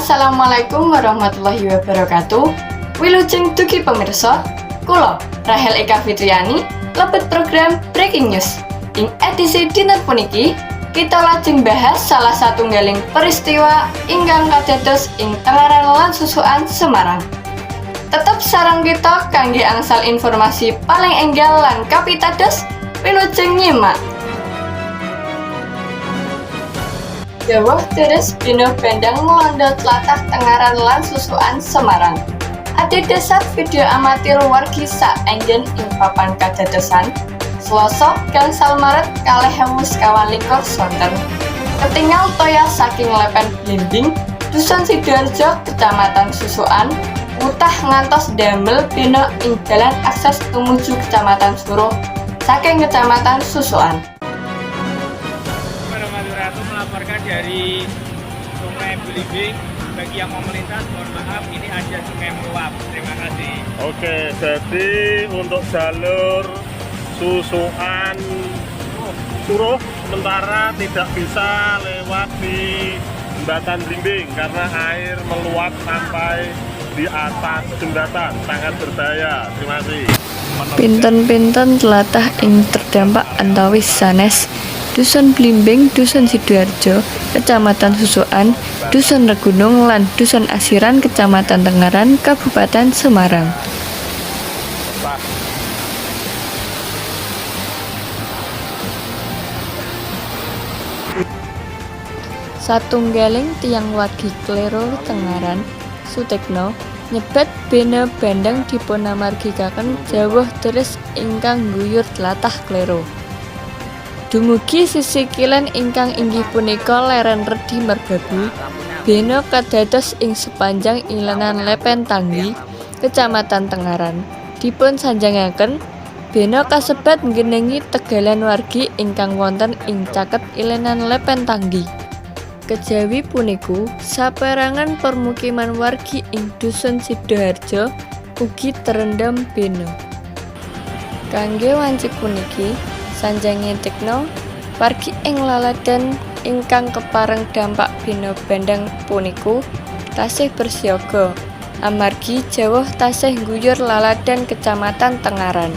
Assalamualaikum warahmatullahi wabarakatuh. Wilujeng dugi pemirsa, kula Rahel Eka Fitriani lebet program Breaking News. Ing edisi dinten puniki kita lajeng bahas salah satunggaling peristiwa ingkang kadados ing Tengaran lan Susukan Semarang. Tetep sareng kita kangge angsal informasi paling enggal lan kapitados, wilujeng nyimak. Jawah deres dina bendang melondot latah Tengaran lan Susukan Semarang. Adedasar video amatir wargi saenggen ing papan kadadosan Selasa gangsal Maret 2021 sonten. Ketingal toya saking Lepen Blimbing, Dusun Sidoarjo, Kecamatan Susukan, utah ngantos damel bina ing dalan akses tumuju Kecamatan Suruh saking Kecamatan Susukan. Madura melaporkan dari Sungai Blimbing. Bagi yang mau melintas, mohon maaf, ini ada sungai meluap. Terima kasih. Oke, jadi untuk jalur Susukan Suruh sementara tidak bisa lewat di jembatan Blimbing karena air meluap sampai di atas jembatan, sangat berbahaya. Terima kasih. Pinten-pinten tlatah ing terdampak antawis sanes Dusun Blimbing, Dusun Sidoarjo, Kecamatan Susukan, Dusun Regunung lan Dusun Asiran, Kecamatan Tengaran, Kabupaten Semarang. Satunggaling tiyang wargi Klero Tengaran, Sutekno, nyebat bena bandang dipunamargikaken jawah deres ingkang ngguyur tlatah Klero. Dumugi sisi kilen ingkang inggih punika Leren Redi Merbabu, bena kadados ing sepanjang ilenan Lepen Tanggi, Kecamatan Tengaran. Dipun sanjangaken bena kasebat nggenengi tegalan wargi ingkang wonten ing caket ilenan Lepen Tanggi. Kejawi puniku, saperangan permukiman wargi ing Dusun Sidoarjo ugi terendam bena. Kangge wanci puniki, sanjange tekno, wargi ing laladan ingkang kepareng dampak bena bandang puniku tasih bersiaga, amargi jawah tasih ngguyur laladan Kecamatan Tengaran.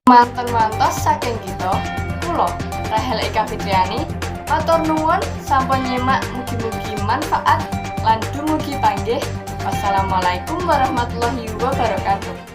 Manten-mantos saking kita, kula Rahel Eka Fitriani, matur nuwun sampun nyimak, mugi-mugi manfaat lan dumugi panggih. Wassalamualaikum warahmatullahi wabarakatuh.